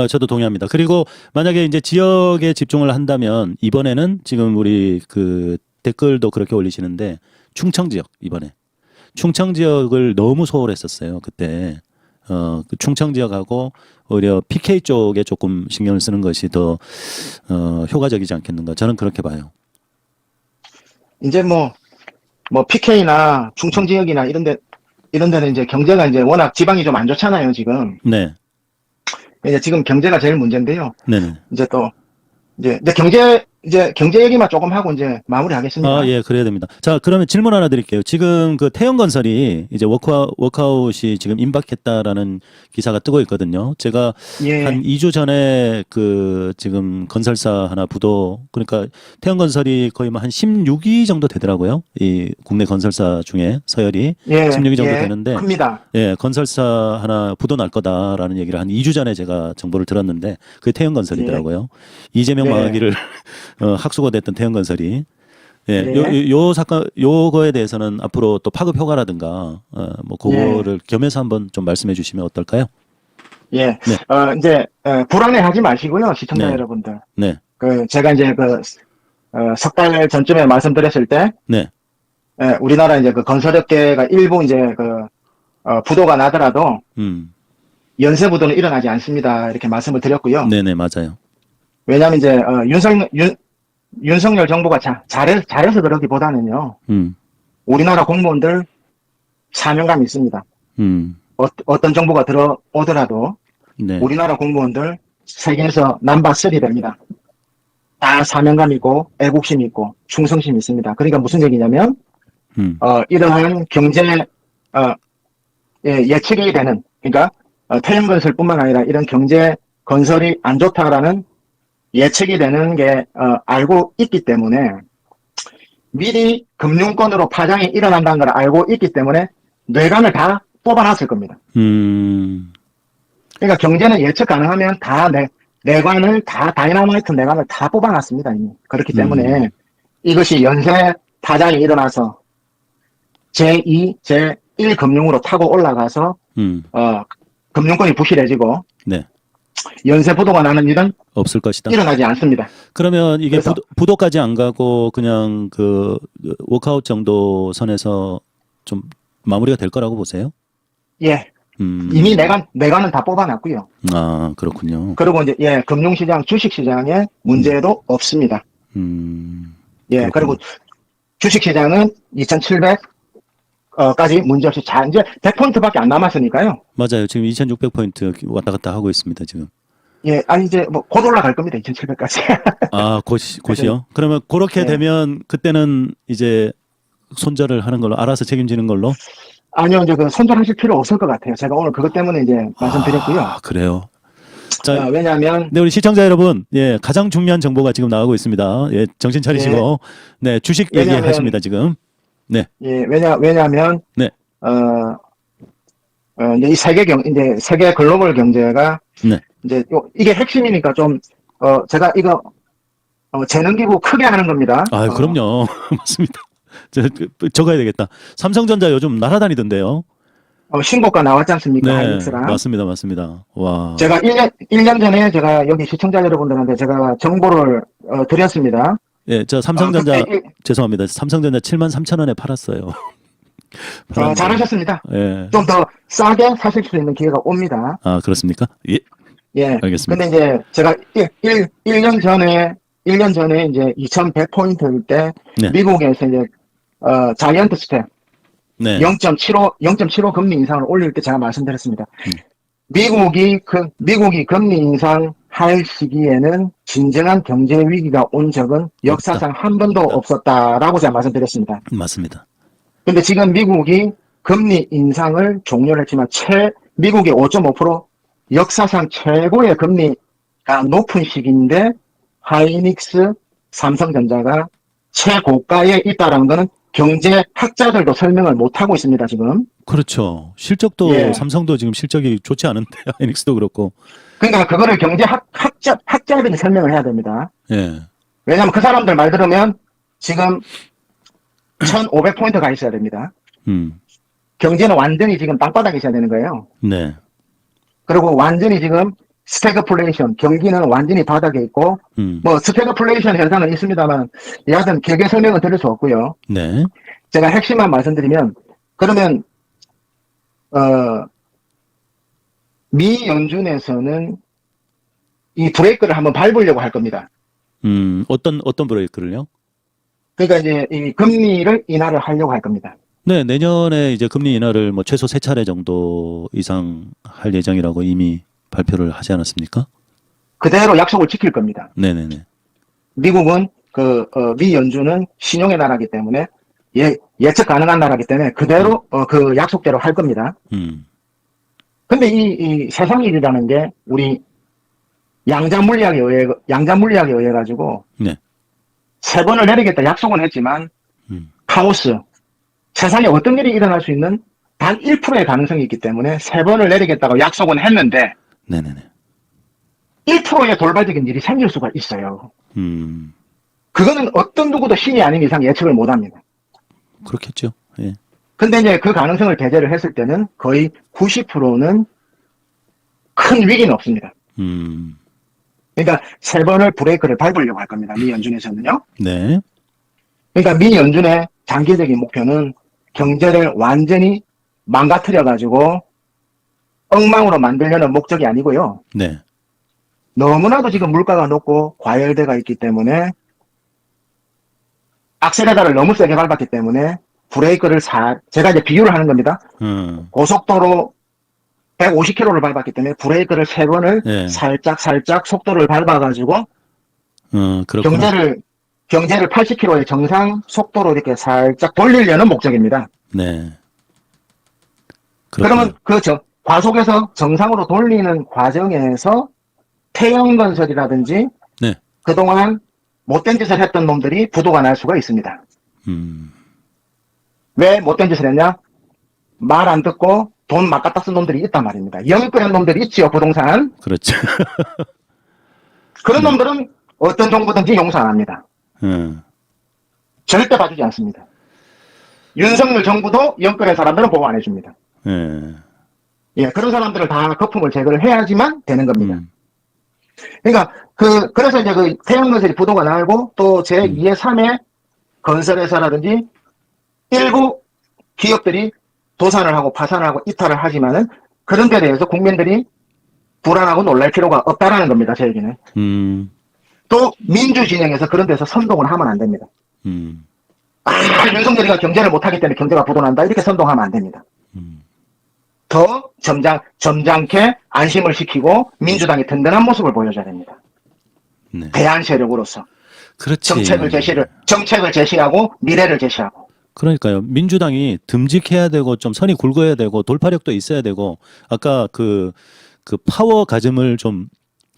저도 동의합니다. 그리고 만약에 이제 지역에 집중을 한다면 이번에는 지금 우리 그 댓글도 그렇게 올리시는데 충청 지역 이번에 충청 지역을 너무 소홀했었어요. 그때 그 충청 지역하고 오히려 PK 쪽에 조금 신경을 쓰는 것이 더 효과적이지 않겠는가 저는 그렇게 봐요. 이제 뭐 PK나 충청 지역이나 이런 데는 이제 경제가 이제 워낙 지방이 좀 안 좋잖아요, 지금. 네. 이제 지금 경제가 제일 문제인데요. 네네. 이제 또, 이제 경제 얘기만 조금 하고 이제 마무리하겠습니다. 아, 예, 그래야 됩니다. 자, 그러면 질문 하나 드릴게요. 지금 그 태형건설이 이제 워크아웃이 지금 임박했다라는 기사가 뜨고 있거든요. 제가 예. 한 2주 전에 그 지금 건설사 하나 부도 그러니까 태형건설이 거의 뭐 한 16위 정도 되더라고요. 이 국내 건설사 중에 서열이 예. 16위 정도 예. 되는데 큽니다. 예, 건설사 하나 부도 날 거다라는 얘기를 한 2주 전에 제가 정보를 들었는데 그게 태형건설이더라고요. 이제명 네. 망하기를 학수가 됐던 태형건설이 예, 네. 요 사건 요거에 대해서는 앞으로 또 파급 효과라든가 뭐 그거를 겸해서 한번 좀 말씀해 주시면 어떨까요? 예. 네. 이제 불안해하지 마시고요, 시청자 네. 여러분들. 네. 제가 이제 석 달 전쯤에 말씀드렸을 때, 네. 우리나라 이제 그 건설업계가 일부 이제 부도가 나더라도 연쇄 부도는 일어나지 않습니다. 이렇게 말씀을 드렸고요. 네네, 맞아요. 왜냐하면 이제 윤석열 정부가 잘해서 그러기보다는요. 우리나라 공무원들 사명감이 있습니다. 어떤 정부가 들어오더라도 네. 우리나라 공무원들 세계에서 넘버3 됩니다. 다 사명감 있고 애국심 있고 충성심 있습니다. 그러니까 무슨 얘기냐면 이러한 경제 예측이 되는 그러니까 태형건설뿐만 아니라 이런 경제 건설이 안 좋다라는 예측이 되는 게 알고 있기 때문에 미리 금융권으로 파장이 일어난다는 걸 알고 있기 때문에 뇌관을 다 뽑아놨을 겁니다. 그러니까 경제는 예측 가능하면 다 뇌관을 다 다이너마이트 뇌관을 다 뽑아놨습니다. 이미. 그렇기 때문에 이것이 연쇄 파장이 일어나서 제2, 제1 금융으로 타고 올라가서 금융권이 부실해지고 네. 연쇄 부도가 나는 일은 없을 것이다. 일어나지 않습니다. 그러면 이게 그래서 부도까지 안 가고 그냥 그 워크아웃 정도 선에서 좀 마무리가 될 거라고 보세요? 예. 이미 뇌관은 다 뽑아놨고요. 아, 그렇군요. 그리고 이제 금융시장, 주식시장에 문제도 없습니다. 예. 그렇군요. 그리고 주식시장은 2,700까지 문제없이 이제 100포인트밖에 안 남았으니까요. 맞아요. 지금 2,600포인트 왔다 갔다 하고 있습니다, 지금. 예, 아니 이제 곧 올라갈 겁니다. 2,700까지. 아, 곧이요? 그러면 그렇게 네. 되면 그때는 이제 손절을 하는 걸로 알아서 책임지는 걸로? 아니요, 이제 손절하실 필요 없을 것 같아요. 제가 오늘 그것 때문에 이제 말씀드렸고요. 아, 그래요. 자, 왜냐하면 네, 우리 시청자 여러분, 예, 가장 중요한 정보가 지금 나오고 있습니다. 예, 정신 차리시고, 네, 주식 얘기하십니다, 지금. 네. 예, 왜냐하면 네. 이제 이 이제 세계 글로벌 경제가 네. 이제 이게 핵심이니까 좀 제가 이거 재능기부 크게 하는 겁니다. 아, 그럼요. 맞습니다. 적어야 되겠다. 삼성전자 요즘 날아다니던데요. 신고가 나왔지 않습니까? 네, 하이닉스랑. 맞습니다. 와. 제가 1년 전에 제가 여기 시청자 여러분들한테 제가 정보를 드렸습니다. 예, 저 삼성전자 죄송합니다. 삼성전자 73,000원에 팔았어요. 잘하셨습니다. 예. 좀 더 싸게 사실 수 있는 기회가 옵니다. 아, 그렇습니까? 예. 예. 알겠습니다. 근데 이제 제가 1년 전에 이제 2,100포인트일 때 네. 미국에서 이제 자이언트 스텝 네. 0.75 금리 인상을 올릴 때 제가 말씀드렸습니다. 미국이 금리 인상할 시기에는 진정한 경제 위기가 온 적은 역사상 한 번도 없었다라고 제가 말씀드렸습니다. 맞습니다. 근데 지금 미국이 금리 인상을 종료를 했지만 미국의 5.5% 역사상 최고의 금리가 높은 시기인데 하이닉스, 삼성전자가 최고가에 있다라는 거는 경제학자들도 설명을 못하고 있습니다, 지금. 그렇죠. 실적도 예. 삼성도 지금 실적이 좋지 않은데 하이닉스도 그렇고. 그러니까 그거를 학자들이 설명을 해야 됩니다. 예. 왜냐하면 그 사람들 말 들으면 지금 1,500포인트 가 있어야 됩니다. 경제는 완전히 지금 땅바닥에 있어야 되는 거예요. 네. 그리고 완전히 지금 스태그플레이션, 경기는 완전히 바닥에 있고, 뭐 스태그플레이션 현상은 있습니다만, 여하튼 길게 설명은 드릴 수 없고요. 네. 제가 핵심만 말씀드리면, 그러면 미 연준에서는 이 브레이크를 한번 밟으려고 할 겁니다. 어떤 브레이크를요? 그러니까 이제 이 금리를 인하를 하려고 할 겁니다. 네, 내년에 이제 금리 인하를 뭐 최소 3차례 정도 이상 할 예정이라고 이미 발표를 하지 않았습니까? 그대로 약속을 지킬 겁니다. 네네네. 미국은 미 연준은 신용의 나라이기 때문에 예측 가능한 나라이기 때문에 그대로 그 약속대로 할 겁니다. 근데 이 세상 일이라는 게 우리 양자 물리학에 의해 가지고 네. 3번을 내리겠다 약속은 했지만 카오스, 세상에 어떤 일이 일어날 수 있는 단 1%의 가능성이 있기 때문에 3번을 내리겠다고 약속은 했는데 네네네. 1%의 돌발적인 일이 생길 수가 있어요. 그거는 어떤 누구도 신이 아닌 이상 예측을 못 합니다. 그렇겠죠. 예. 근데 이제 그 가능성을 배제를 했을 때는 거의 90%는 큰 위기는 없습니다. 그러니까 3번을 브레이크를 밟으려고 할 겁니다. 미 연준에서는요. 네. 그러니까 미 연준의 장기적인 목표는 경제를 완전히 망가뜨려가지고 엉망으로 만들려는 목적이 아니고요. 네. 너무나도 지금 물가가 높고 과열대가 있기 때문에 악셀레라를 너무 세게 밟았기 때문에 브레이크를 제가 이제 비유를 하는 겁니다. 고속도로 150km를 밟았기 때문에 브레이크를 3번을 네. 살짝 속도를 밟아가지고 그렇구나. 경제를 80km의 정상 속도로 이렇게 살짝 돌리려는 목적입니다. 네. 그러면 과속에서 정상으로 돌리는 과정에서 태형건설이라든지 네. 그동안 못된 짓을 했던 놈들이 부도가 날 수가 있습니다. 왜 못된 짓을 했냐? 말 안 듣고 돈 막 갖다 쓴 놈들이 있단 말입니다. 영끌한 놈들이 있지요, 부동산. 그렇죠. 그런 놈들은 어떤 정부든지 용서 안 합니다. 절대 봐주지 않습니다. 윤석열 정부도 영끌한 사람들은 보호 안 해줍니다. 예, 그런 사람들을 다 거품을 제거를 해야지만 되는 겁니다. 그러니까 그래서 이제 그 태양건설이 부도가 나고 또 제2의 3의 건설회사라든지 일부 기업들이 도산을 하고 파산을 하고 이탈을 하지만은 그런 데 대해서 국민들이 불안하고 놀랄 필요가 없다라는 겁니다. 제 얘기는. 또 민주 진영에서 그런 데서 선동을 하면 안 됩니다. 윤석열이가 경제를 못하기 때문에 경제가 부도난다 이렇게 선동하면 안 됩니다. 더 점잖게 안심을 시키고 민주당이 든든한 모습을 보여줘야 됩니다. 네. 대안 세력으로서 그렇지. 정책을 제시하고 미래를 제시하고. 그러니까요. 민주당이 듬직해야 되고 좀 선이 굵어야 되고 돌파력도 있어야 되고 아까 그 파워 가즘을 좀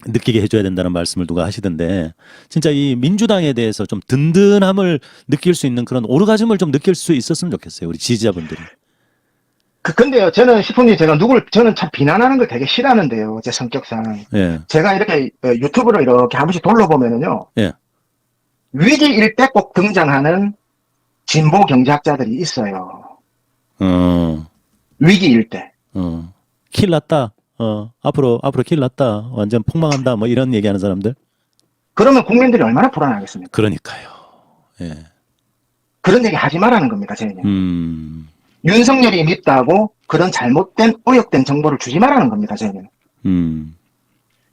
느끼게 해줘야 된다는 말씀을 누가 하시던데 진짜 이 민주당에 대해서 좀 든든함을 느낄 수 있는 그런 오르가즘을 좀 느낄 수 있었으면 좋겠어요. 우리 지지자분들이. 근데요, 저는 시풍님 저는 참 비난하는 걸 되게 싫어하는데요, 제 성격상. 예. 제가 이렇게 유튜브를 이렇게 한 번씩 돌려보면은요. 예. 위기일 때 꼭 등장하는 진보 경제학자들이 있어요. 위기일 때. 킬 났다. 앞으로 킬 났다. 완전 폭망한다. 뭐 이런 얘기하는 사람들. 그러면 국민들이 얼마나 불안하겠습니까? 그러니까요. 예. 그런 얘기 하지 말라는 겁니다, 제 얘기는. 윤석열이 밉다고 그런 잘못된 의혹된 정보를 주지 말라는 겁니다. 저희는.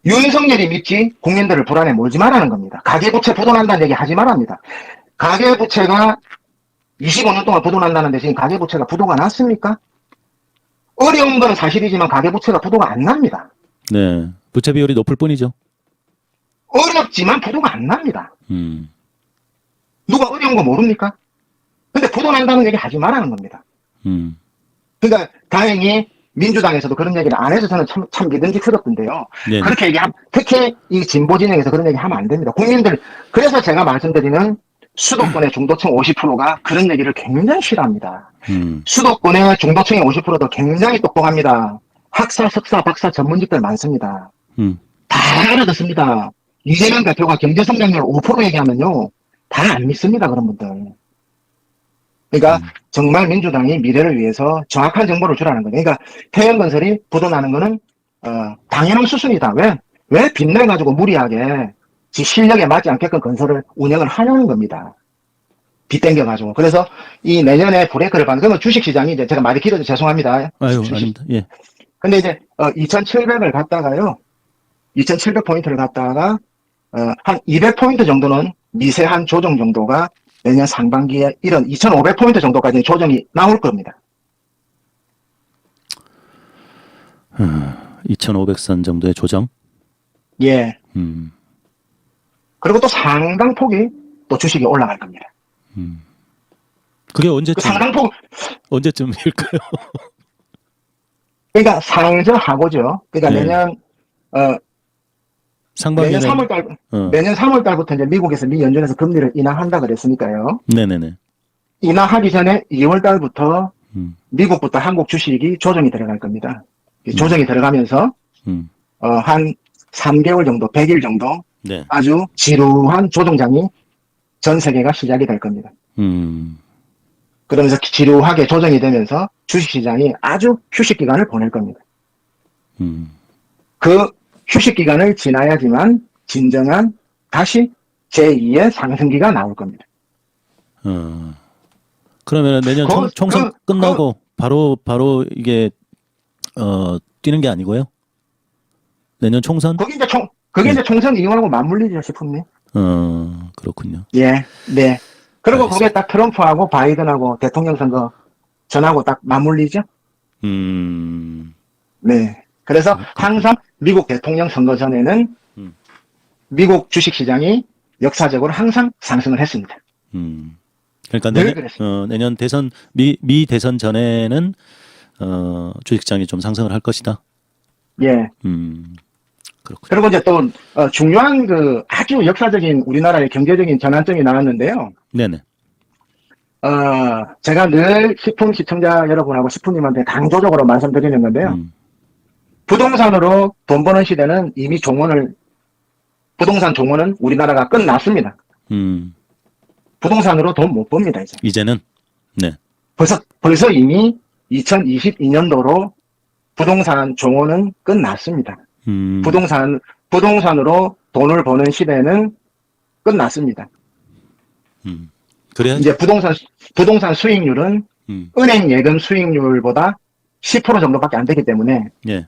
윤석열이 밉지 국민들을 불안에 몰지 말라는 겁니다. 가계부채 부도난다는 얘기 하지 말랍니다. 가계부채가 25년 동안 부도난다는데 지금 가계부채가 부도가 났습니까? 어려운 건 사실이지만 가계부채가 부도가 안 납니다. 네. 부채 비율이 높을 뿐이죠. 어렵지만 부도가 안 납니다. 누가 어려운 거 모릅니까? 근데 부도난다는 얘기 하지 말라는 겁니다. 그러니까 다행히 민주당에서도 그런 얘기를 안 해서 저는 참 믿음직스럽던데요. 네네. 그렇게 얘기하면 특히 이 진보 진영에서 그런 얘기 하면 안 됩니다. 국민들 그래서 제가 말씀드리는 수도권의 중도층 50%가 그런 얘기를 굉장히 싫어합니다. 수도권의 중도층의 50%도 굉장히 똑똑합니다. 학사, 석사, 박사 전문직들 많습니다. 다 알아듣습니다. 이재명 대표가 경제 성장률 5% 얘기하면요. 다 안 믿습니다. 그런 분들. 그러니까 정말 민주당이 미래를 위해서 정확한 정보를 주라는 거예요. 그러니까 태영건설이 부도나는 거는 당연한 수순이다. 왜 빚내가지고 무리하게 지 실력에 맞지 않게끔 건설을 운영을 하려는 겁니다. 빚 땡겨가지고. 그래서 이 내년에 브레이크를 받는, 그러면 주식시장이 이제 제가 말이 길어서 죄송합니다. 아유, 아닙니다. 예. 근데 이제 2700을 갔다가요. 2700포인트를 갔다가 한 200포인트 정도는 미세한 조정 정도가 내년 상반기에 이런 2500포인트 정도까지 조정이 나올 겁니다. 2500선 정도의 조정? 예. 음. 그리고 또 상당폭이 또 주식이 올라갈 겁니다. 그게 그 언제쯤, 상당폭, 언제쯤일까요? 그러니까 상저하고죠. 그러니까 네. 내년, 상반기에는, 내년 3월달, 내년 3월달부터 이제 미국에서 미 연준에서 금리를 인하한다 그랬으니까요. 네네네. 인하하기 전에 2월달부터 미국부터 한국 주식이 조정이 들어갈 겁니다. 조정이 들어가면서, 한 3개월 정도, 100일 정도 네. 아주 지루한 조정장이 전 세계가 시작이 될 겁니다. 그러면서 지루하게 조정이 되면서 주식시장이 아주 휴식기간을 보낼 겁니다. 그 휴식기간을 지나야지만 진정한 다시 제2의 상승기가 나올 겁니다. 그러면 내년 총선 끝나고 바로 이게 뛰는 게 아니고요? 내년 총선? 그게 이제 총선 이용하고 맞물리죠 싶은데. 그렇군요. 예, 네. 그리고 알겠습니다. 거기에 딱 트럼프하고 바이든하고 대통령 선거 전하고 딱 맞물리죠. 네. 그래서 항상 미국 대통령 선거 전에는 미국 주식시장이 역사적으로 항상 상승을 했습니다. 그러니까 늘 내년 대선 미 대선 전에는 주식시장이 좀 상승을 할 것이다. 예. 그렇군요. 그리고 이제 또 중요한 그 아주 역사적인 우리나라의 경제적인 전환점이 나왔는데요. 네네. 제가 늘 식품 시청자 여러분하고 식품님한테 강조적으로 말씀드리는 건데요. 부동산으로 돈 버는 시대는 이미 부동산 종원은 우리나라가 끝났습니다. 부동산으로 돈 못 법니다, 이제. 이제는? 네. 벌써 이미 2022년도로 부동산 종원은 끝났습니다. 부동산으로 돈을 버는 시대는 끝났습니다. 그래야 이제 부동산 수익률은 은행 예금 수익률보다 10% 정도밖에 안 되기 때문에 예.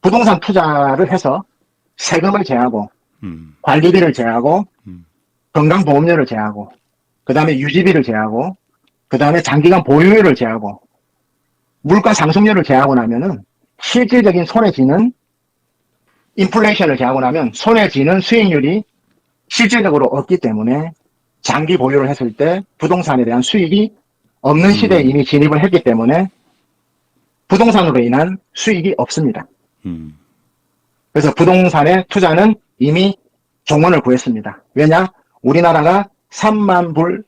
부동산 투자를 해서 세금을 제하고 관리비를 제하고 건강보험료를 제하고 그 다음에 유지비를 제하고 그 다음에 장기간 보유료를 제하고 물가 상승률을 제하고 나면은 실질적인 손해지는 인플레이션을 제하고 나면 손해지는 수익률이 실질적으로 없기 때문에 장기 보유를 했을 때 부동산에 대한 수익이 없는 시대에 이미 진입을 했기 때문에 부동산으로 인한 수익이 없습니다. 그래서 부동산의 투자는 이미 종언을 구했습니다. 왜냐? 우리나라가 3만 불,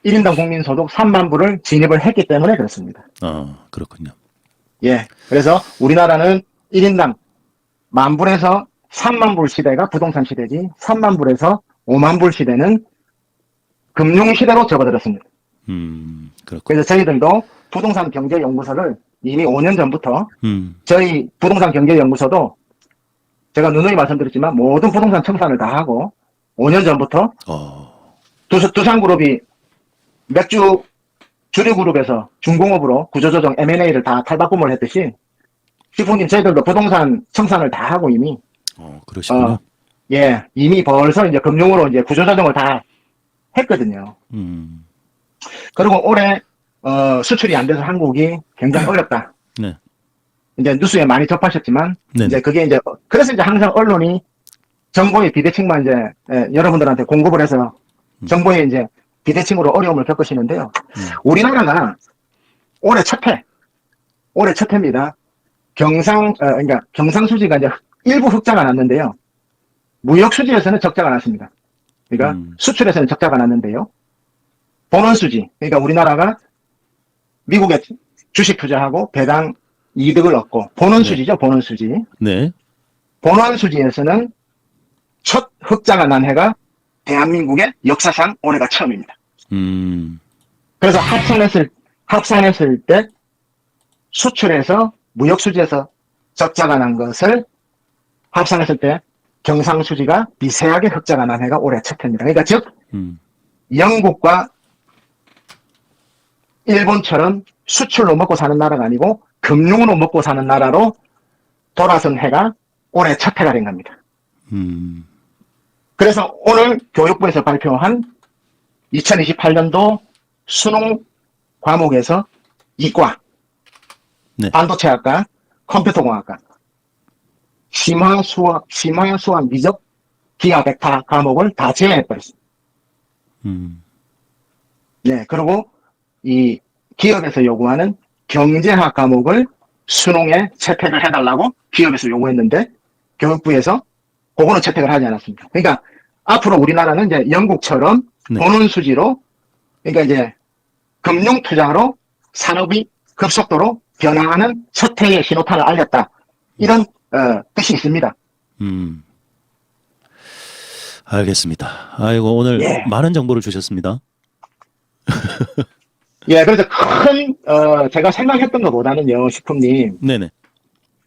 1인당 국민소득 3만 불을 진입을 했기 때문에 그렇습니다. 그렇군요. 예. 그래서 우리나라는 1인당 10,000불에서 3만 불 시대가 부동산 시대지 3만 불에서 5만 불 시대는 금융 시대로 접어들었습니다. 그렇군요. 그래서 저희들도 부동산 경제연구소를 이미 5년 전부터 저희 부동산 경제연구소도 제가 누누이 말씀드렸지만 모든 부동산 청산을 다 하고 5년 전부터 두산그룹이 맥주 주류그룹에서 중공업으로 구조조정 M&A를 다 탈바꿈을 했듯이 시프님 저희들도 부동산 청산을 다 하고 이미 그러시군요. 예, 이미 벌써 이제 금융으로 이제 구조조정을 다 했거든요. 그리고 올해 수출이 안 돼서 한국이 굉장히 어렵다. 네. 이제 뉴스에 많이 접하셨지만 네네. 이제 그게 이제 그래서 이제 항상 언론이 정보의 비대칭만 이제 여러분들한테 공급을 해서 정보의 이제 비대칭으로 어려움을 겪으시는데요. 우리나라가 올해 첫 해입니다. 그러니까 경상수지가 이제 일부 흑자가 났는데요. 무역수지에서는 적자가 났습니다. 그러니까 수출에서는 적자가 났는데요. 본원수지, 그러니까 우리나라가 미국에 주식 투자하고 배당 이득을 얻고 본원수지죠, 본원수지. 네. 본원 수지에서는 첫 흑자가 난 해가 대한민국의 역사상 올해가 처음입니다. 그래서 합산했을 때 수출에서 무역 수지에서 적자가 난 것을 합산했을 때 경상수지가 미세하게 흑자가 난 해가 올해 첫 해입니다. 그러니까 즉 영국과 일본처럼 수출로 먹고 사는 나라가 아니고 금융으로 먹고 사는 나라로 돌아선 해가 올해 첫 해가 된 겁니다. 그래서 오늘 교육부에서 발표한 2028년도 수능 과목에서 이과, 네. 반도체학과, 컴퓨터공학과, 심화, 수학, 미적, 기하, 벡터 과목을 다 제외해버렸습니다. 네, 그리고 이 기업에서 요구하는 경제학 과목을 수능에 채택을 해달라고 기업에서 요구했는데 교육부에서 그거는 채택을 하지 않았습니다. 그러니까 앞으로 우리나라는 이제 영국처럼 네. 보는 수지로 그러니까 이제 금융 투자로 산업이 급속도로 변화하는 첫 해의 신호탄을 알렸다. 이런 뜻이 있습니다. 알겠습니다. 아이고 오늘 예. 많은 정보를 주셨습니다. 예, 그래서 제가 생각했던 것보다는요, 식품님, 네네.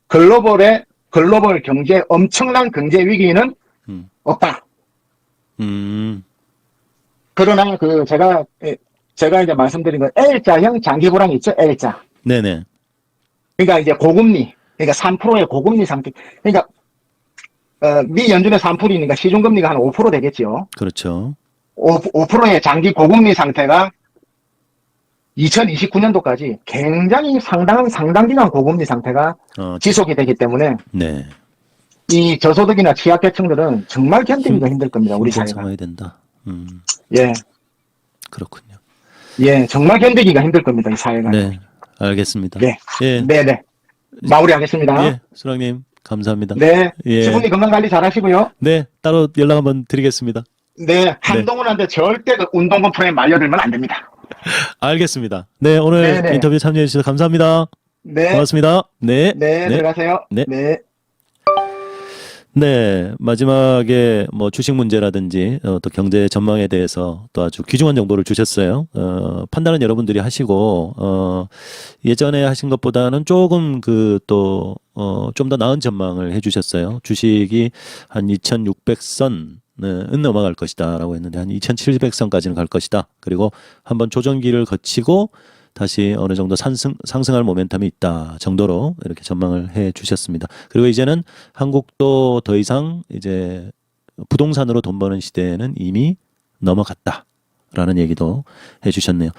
글로벌 경제, 엄청난 경제 위기는 없다. 그러나 제가 이제 말씀드린 건 L자형 장기 불황 있죠, L자. 네네. 그러니까 이제 고금리, 그러니까 3%의 고금리 상태. 그러니까, 미 연준의 3%니까 시중금리가 한 5% 되겠죠. 그렇죠. 5%의 장기 고금리 상태가 2029년도까지 굉장히 상당 기간 고금리 상태가 지속이 되기 때문에 네. 이 저소득이나 취약계층들은 정말 견디기가 힘들 겁니다. 우리 힘든 사회가. 상황이 된다. 예, 그렇군요. 예, 정말 견디기가 힘들 겁니다. 이 사회가. 네. 알겠습니다. 네, 예. 네. 마무리하겠습니다. 예. 수랑님 감사합니다. 네, 예. 시부님 건강 관리 잘하시고요. 네. 따로 연락 한번 드리겠습니다. 네, 한동훈한테 절대 그 운동권 프레임 말려들면 안 됩니다. 알겠습니다. 네. 오늘 네네. 인터뷰 참여해 주셔서 감사합니다. 네, 고맙습니다. 네. 네, 들어가세요. 네. 네. 네, 마지막에 뭐 주식 문제라든지 또 경제 전망에 대해서 또 아주 귀중한 정보를 주셨어요. 판단은 여러분들이 하시고 예전에 하신 것보다는 조금 좀 더 나은 전망을 해주셨어요. 주식이 한 2,600선은 넘어갈 것이다라고 했는데 한 2,700선까지는 갈 것이다. 그리고 한번 조정기를 거치고 다시 어느 정도 상승할 모멘텀이 있다 정도로 이렇게 전망을 해 주셨습니다. 그리고 이제는 한국도 더 이상 이제 부동산으로 돈 버는 시대에는 이미 넘어갔다라는 얘기도 해 주셨네요.